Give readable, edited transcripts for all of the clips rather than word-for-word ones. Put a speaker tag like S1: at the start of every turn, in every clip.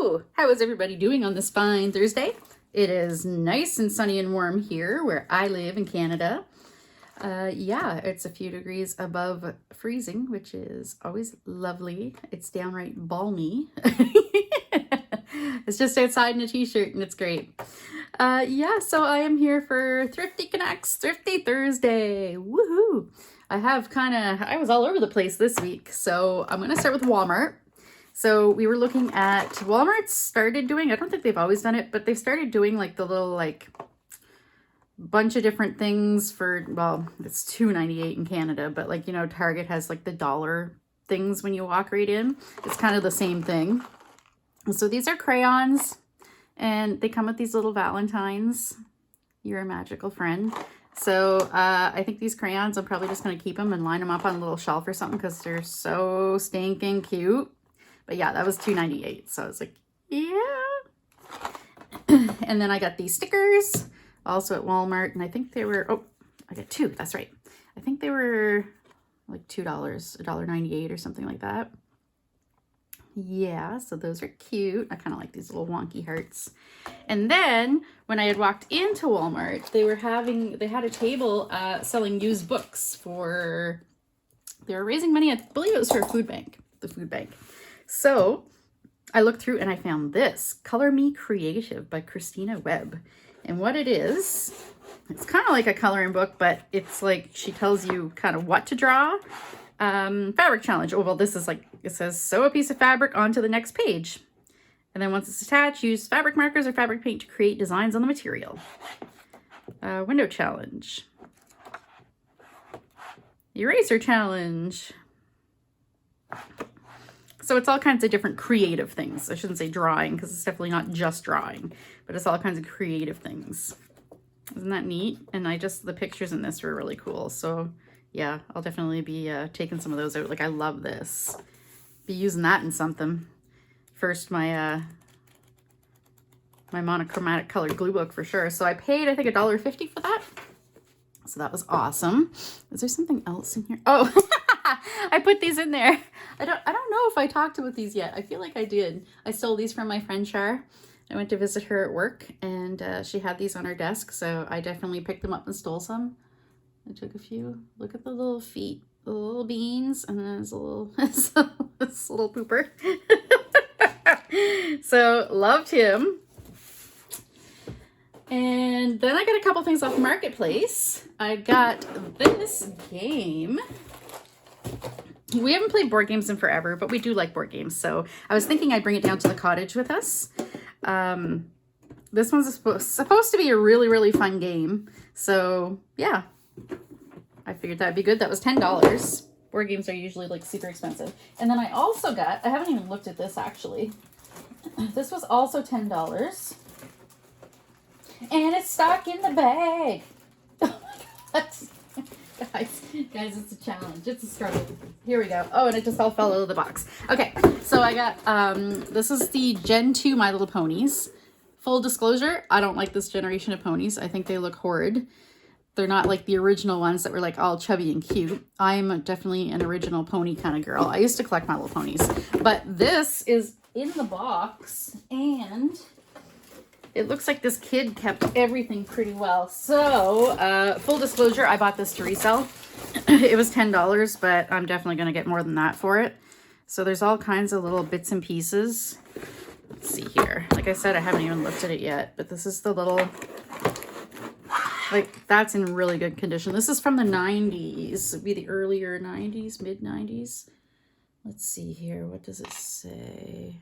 S1: Hello! How is everybody doing on this fine Thursday? It is nice and sunny and warm here where I live in Canada. Yeah, it's a few degrees above freezing, which is always lovely. It's downright balmy. It's just outside in a t-shirt and it's great. Yeah, so I am here for Thrifty Connects, Thrifty Thursday. Woohoo! I was all over the place this week, so I'm going to start with Walmart. So we were looking at Walmart started doing, I don't think they've always done it, but they've started doing like the little like bunch of different things for, well, it's $2.98 in Canada, but like, you know, Target has like the dollar things when you walk right in. It's kind of the same thing. So these are crayons and they come with these little Valentines. You're a magical friend. So I think these crayons, I'm probably just going to keep them and line them up on a little shelf or something because they're so stinking cute. But yeah, that was $2.98. So I was like, yeah. And then I got these stickers also at Walmart. And I think they were, oh, I got two. That's right. I think they were like $2, $1.98 or something like that. Yeah, so those are cute. I kind of like these little wonky hearts. And then when I had walked into Walmart, they had a table selling used books for, they were raising money. I believe it was for a food bank, the food bank. So I looked through and I found this, Color Me Creative by Christina Webb. And what it is, it's kind of like a coloring book, but it's like she tells you kind of what to draw. Fabric challenge. Oh, well, this is like, it says sew a piece of fabric onto the next page. And then once it's attached, use fabric markers or fabric paint to create designs on the material. Window challenge. Eraser challenge. So it's all kinds of different creative things. I shouldn't say drawing because it's definitely not just drawing, but it's all kinds of creative things. Isn't that neat? And the pictures in this were really cool. So yeah, I'll definitely be taking some of those out. Like I love this. Be using that in something. First, my monochromatic colored glue book for sure. So I paid, I think, $1.50 for that. So that was awesome. Is there something else in here? Oh, I put these in there. I don't know if I talked about these yet. I feel like I did. I stole these from my friend Char. I went to visit her at work and she had these on her desk. So I definitely picked them up and stole some. I took a few. Look at the little feet, the little beans, and then there's a little, this little pooper. So loved him. And then I got a couple things off Marketplace. I got this game. We haven't played board games in forever, but we do like board games. So I was thinking I'd bring it down to the cottage with us. This one's supposed to be a really, really fun game. So yeah, I figured that'd be good. That was $10. Board games are usually like super expensive. And then I also got, I haven't even looked at this actually. This was also $10. And it's stuck in the bag. Oh my God. Guys, it's a challenge. It's a struggle. Here we go. Oh, and it just all fell out of the box. Okay, so I got, this is the Gen 2 My Little Ponies. Full disclosure, I don't like this generation of ponies. I think they look horrid. They're not like the original ones that were like all chubby and cute. I'm definitely an original pony kind of girl. I used to collect My Little Ponies. But this is in the box and it looks like this kid kept everything pretty well. So, full disclosure, I bought this to resell. It was $10, but I'm definitely going to get more than that for it. So there's all kinds of little bits and pieces. Let's see here. Like I said, I haven't even looked at it yet, but this is the little, like, that's in really good condition. This is from the 90s. It'd be the earlier 90s, mid 90s. Let's see here. What does it say?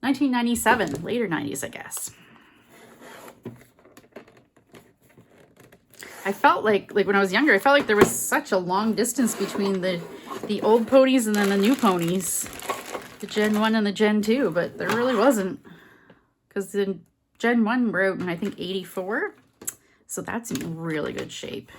S1: 1997, later 90s, I guess. I felt like when I was younger, I felt like there was such a long distance between the old ponies and then the new ponies. The Gen 1 and the Gen 2, but there really wasn't. Because the Gen 1 were out in, I think, 84. So that's in really good shape.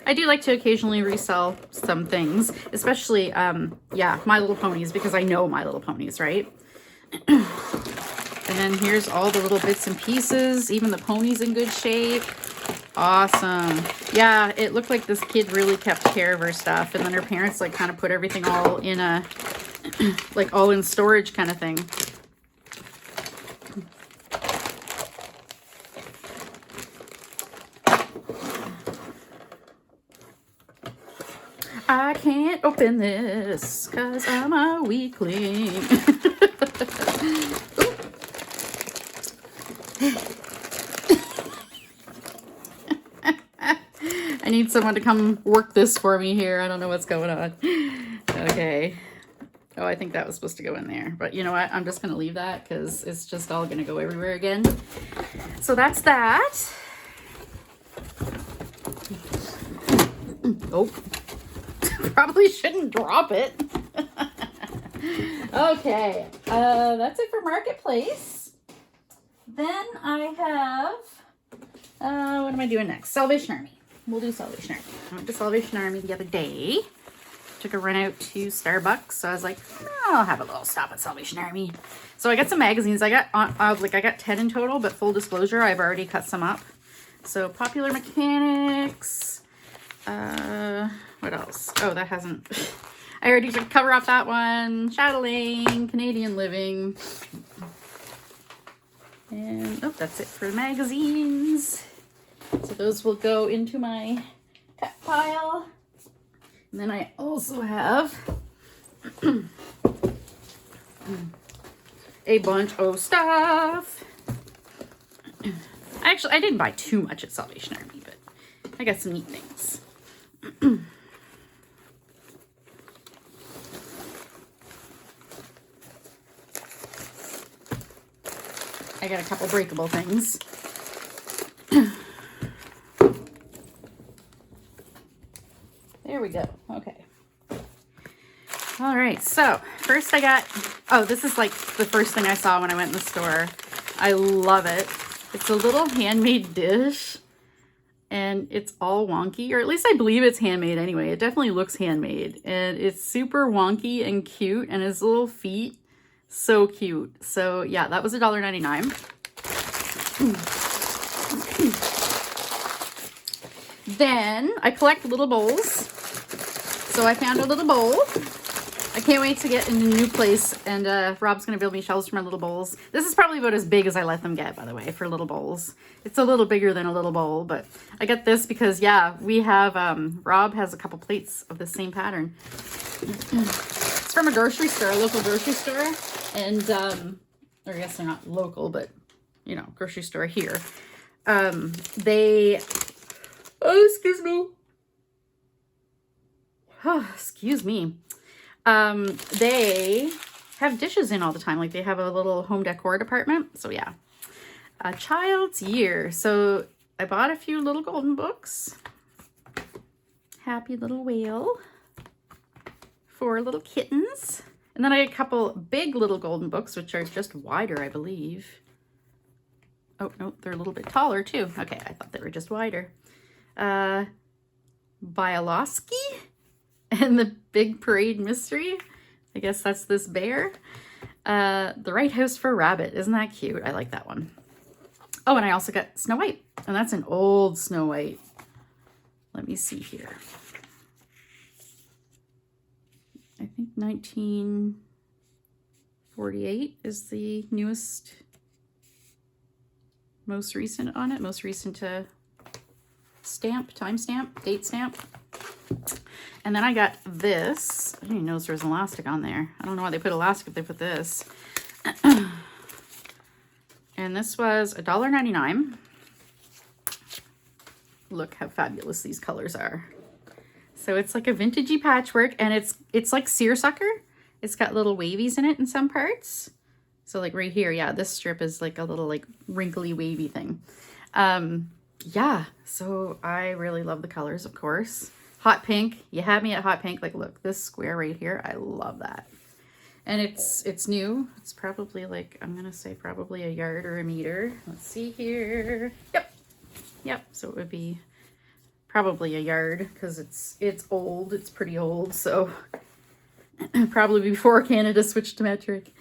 S1: I do like to occasionally resell some things, especially, yeah, My Little Ponies, because I know My Little Ponies, right? And then here's all the little bits and pieces, even the ponies in good shape. Awesome. Yeah, it looked like this kid really kept care of her stuff, and then her parents like kind of put everything all in a like all in storage kind of thing. I can't open this because I'm a weakling. I need someone to come work this for me here. I don't know what's going on. Okay. Oh, I think that was supposed to go in there. But you know what? I'm just going to leave that because it's just all going to go everywhere again. So that's that. Oh. Probably shouldn't drop it. Okay. That's it for Marketplace. Then I have... what am I doing next? Salvation Army. We'll do Salvation Army. I went to Salvation Army the other day. Took a run out to Starbucks. So I was like, I'll have a little stop at Salvation Army. So I got some magazines. I got 10 in total, but full disclosure, I've already cut some up. So Popular Mechanics. What else? Oh, that hasn't... I already took cover off that one. Chatelaine, Canadian Living. And, oh, that's it for the magazines. So those will go into my cut pile. And then I also have a bunch of stuff. Actually, I didn't buy too much at Salvation Army, but I got some neat things. I got a couple breakable things. There we go. Okay. All right. So first I got, oh, this is like the first thing I saw when I went in the store. I love it. It's a little handmade dish and it's all wonky, or at least I believe it's handmade anyway. It definitely looks handmade and it's super wonky and cute, and his little feet, so cute. So yeah, that was $1.99. Then I collect little bowls. So I found a little bowl. I can't wait to get in a new place, and Rob's going to build me shelves for my little bowls. This is probably about as big as I let them get, by the way, for little bowls. It's a little bigger than a little bowl, but I got this because, yeah, we have, Rob has a couple plates of the same pattern. It's from a grocery store, a local grocery store, and, or I guess they're not local, but, you know, grocery store here. They, oh, excuse me. Oh, excuse me. They have dishes in all the time. Like they have a little home decor department. So yeah, a child's year. So I bought a few little golden books. Happy little whale for little kittens. And then I got a couple big little golden books, which are just wider, I believe. Oh, no, they're a little bit taller too. Okay, I thought they were just wider. Bialowski and the Big Parade Mystery. I guess that's this bear. The Right House for Rabbit. Isn't that cute? I like that one. Oh, and I also got Snow White. And that's an old Snow White. Let me see here. I think 1948 is the newest, most recent on it. Most recent stamp, time stamp, date stamp. And then I got this. I didn't even notice there was elastic on there. I don't know why they put elastic if they put this. And this was $1.99. Look how fabulous these colors are. So it's like a vintagey patchwork, and it's like seersucker. It's got little wavies in it in some parts. So like right here, yeah, this strip is like a little like wrinkly wavy thing. Yeah, so I really love the colors, of course. Hot pink, you had me at hot pink. Like, look, this square right here, I love that. And it's new. It's probably like, I'm gonna say probably a yard or a meter. Let's see here. Yep. So it would be probably a yard because it's old. It's pretty old. So probably before Canada switched to metric.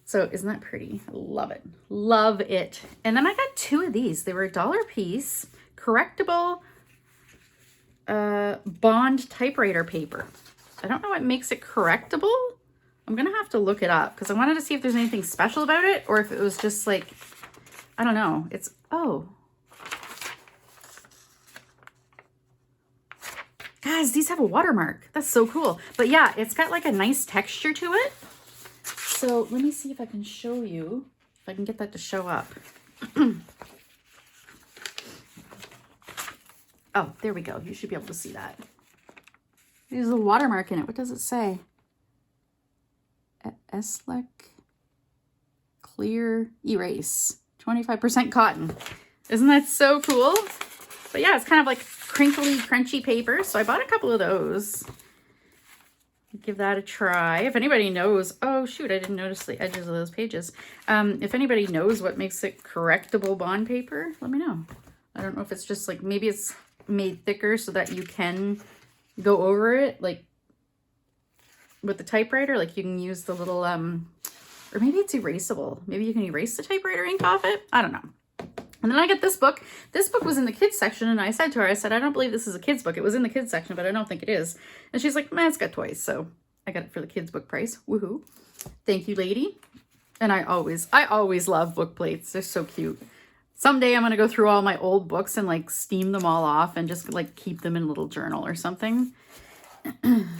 S1: So isn't that pretty? I love it. Love it. And then I got two of these. They were $1 a piece. correctable bond typewriter paper. I don't know what makes it correctable. I'm gonna have to look it up because I wanted to see if there's anything special about it or if it was just like, I don't know. It's, oh. Guys, these have a watermark. That's so cool. But yeah, it's got like a nice texture to it. So let me see if I can show you, if I can get that to show up. Oh, there we go. You should be able to see that. There's a watermark in it. What does it say? Eslec Clear Erase. 25% cotton. Isn't that so cool? But yeah, it's kind of like crinkly, crunchy paper. So I bought a couple of those. Give that a try. If anybody knows, oh shoot, I didn't notice the edges of those pages. If anybody knows what makes it correctable bond paper, let me know. I don't know if it's just like, maybe it's made thicker so that you can go over it like with the typewriter, like you can use the little, or maybe it's erasable. Maybe you can erase the typewriter ink off it. I don't know. And then I get this book. This book was in the kids section, and I said to her, I said, I don't believe this is a kids book. It was in the kids section, but I don't think it is. And she's like, man, it's got toys. So I got it for the kids book price. Woohoo. Thank you, lady. And I always love book plates. They're so cute. Someday I'm going to go through all my old books and like steam them all off and just like keep them in a little journal or something.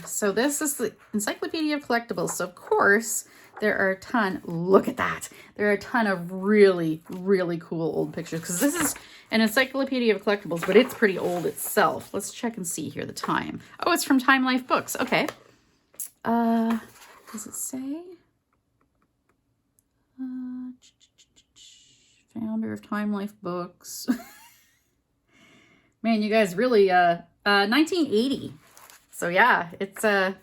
S1: So this is the Encyclopedia of Collectibles. So of course there are a ton, look at that. There are a ton of really, really cool old pictures because this is an Encyclopedia of Collectibles, but it's pretty old itself. Let's check and see here the time. Oh, it's from Time Life Books. Okay. Does it say? Founder of Time Life Books. Man, you guys really, 1980. So yeah, it's a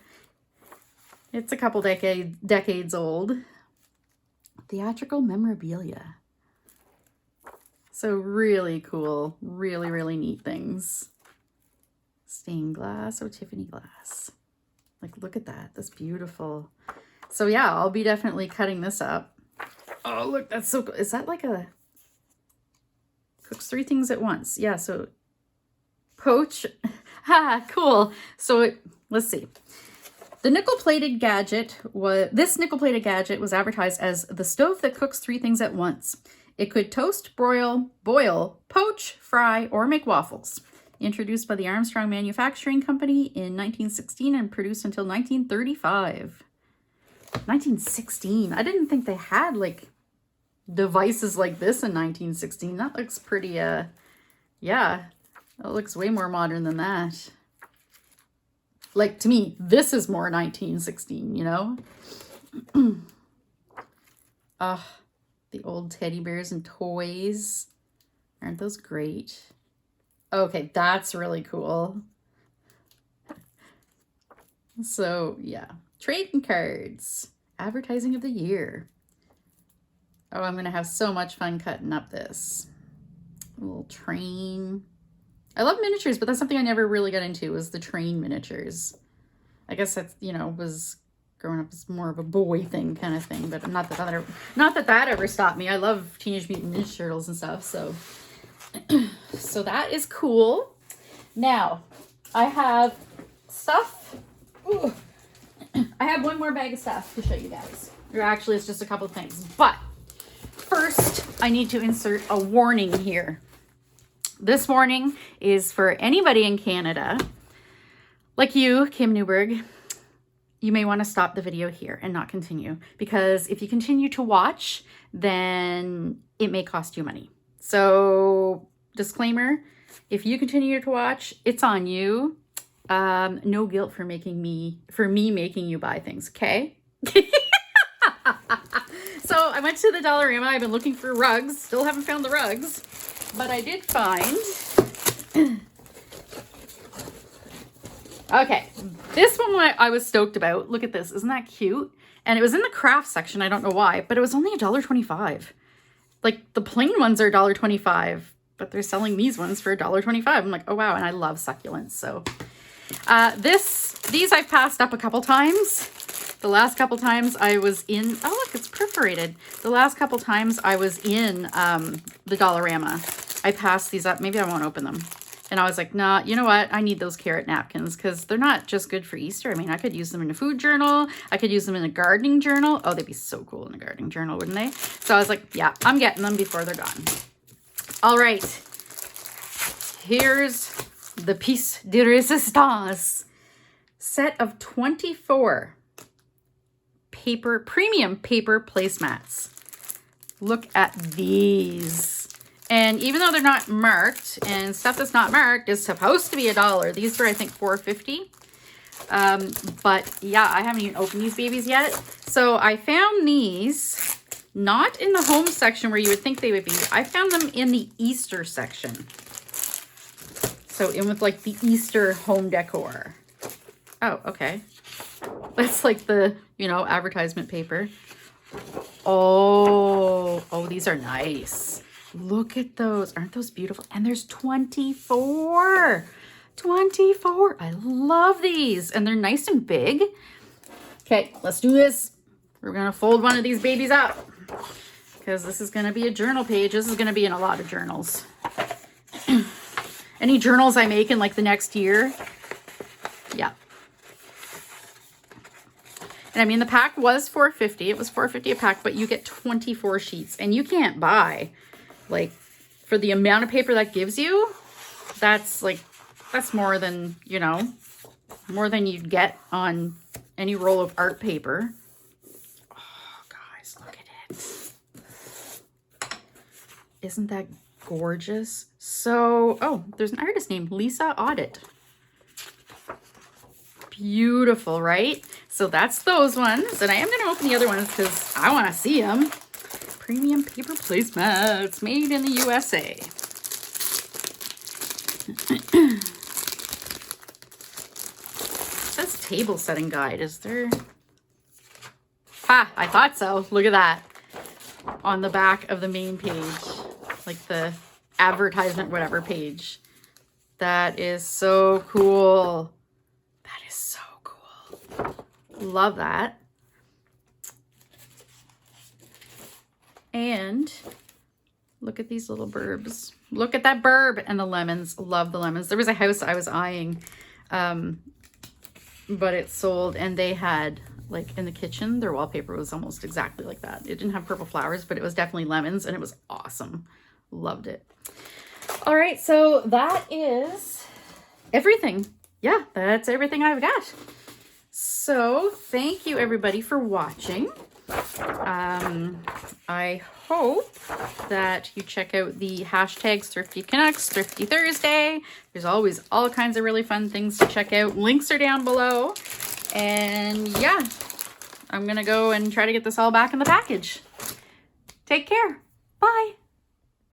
S1: couple decades old. Theatrical memorabilia. So really cool, really, really neat things. Stained glass or Tiffany glass. Like, look at that. That's beautiful. So yeah, I'll be definitely cutting this up. Oh, look, that's so cool. Is that like a cooks 3 things at once? Yeah, so poach. Ha, cool. So let's see. This nickel-plated gadget was advertised as the stove that cooks 3 things at once. It could toast, broil, boil, poach, fry, or make waffles. Introduced by the Armstrong Manufacturing Company in 1916 and produced until 1935. 1916. I didn't think they had like devices like this in 1916. That looks pretty, yeah, that looks way more modern than that. Like, to me, this is more 1916, you know? The old teddy bears and toys. Aren't those great? Okay, that's really cool. So, yeah. Trading cards. Advertising of the year. Oh, I'm going to have so much fun cutting up this. A little train. I love miniatures, but that's something I never really got into, was the train miniatures. I guess that's, you know, was growing up as more of a boy thing kind of thing, but not that ever stopped me. I love Teenage Mutant Ninja Turtles and stuff, so so that is cool. Now, I have stuff. Ooh. I have one more bag of stuff to show you guys. Or actually, it's just a couple of things. But first, I need to insert a warning here. This warning is for anybody in Canada, like you, Kim Newberg. You may want to stop the video here and not continue, because if you continue to watch, then it may cost you money. So, disclaimer, if you continue to watch, it's on you. No guilt for me making you buy things, okay? So I went to the Dollarama. I've been looking for rugs. Still haven't found the rugs. But I did find... Okay, this one I was stoked about. Look at this. Isn't that cute? And it was in the craft section. I don't know why, but it was only $1.25. Like, the plain ones are $1.25, but they're selling these ones for $1.25. I'm like, oh wow, and I love succulents. So these I've passed up a couple times. The last couple times I was in, oh look, it's perforated. The last couple times I was in the Dollarama, I passed these up. Maybe I won't open them. And I was like, nah, you know what? I need those carrot napkins because they're not just good for Easter. I mean, I could use them in a food journal. I could use them in a gardening journal. Oh, they'd be so cool in a gardening journal, wouldn't they? So I was like, yeah, I'm getting them before they're gone. All right. Here's the piece de resistance. Set of 24 premium paper placemats. Look at these. And even though they're not marked, and stuff that's not marked is supposed to be $1, these were, I think, $4.50. But yeah, I haven't even opened these babies yet. So I found these not in the home section where you would think they would be. I found them in the Easter section. So in with like the Easter home decor. Oh, okay. That's like the, you know, advertisement paper. Oh, these are nice. Look at those. Aren't those beautiful? And there's 24. 24. I love these. And they're nice and big. Okay, let's do this. We're going to fold one of these babies up because this is going to be a journal page. This is going to be in a lot of journals. Any journals I make in like the next year. Yeah. And I mean, the pack was $4.50. It was $4.50 a pack, but you get 24 sheets and you can't buy. Like, for the amount of paper that gives you, that's more than, you know, more than you'd get on any roll of art paper. Oh, guys, look at it. Isn't that gorgeous? So, oh, there's an artist named Lisa Audit. Beautiful, right? So that's those ones. And I am going to open the other ones because I want to see them. Premium paper placemats made in the USA. It says table setting guide. Is there? Ha! I thought so. Look at that. On the back of the main page. Like the advertisement, whatever page. That is so cool. That is so cool. Love that. And look at these little burbs. Look at that burb and the lemons. Love the lemons. There was a house I was eyeing, but it sold, and they had, like, in the kitchen, their wallpaper was almost exactly like that. It didn't have purple flowers, but it was definitely lemons, and it was awesome. Loved it. All right, so that is everything. Yeah, that's everything I've got. So thank you, everybody, for watching. I hope that you check out the hashtags Thrifty Canucks, Thrifty Thursday. There's always all kinds of really fun things to check out. Links are down below. And yeah, I'm going to go and try to get this all back in the package. Take care. Bye.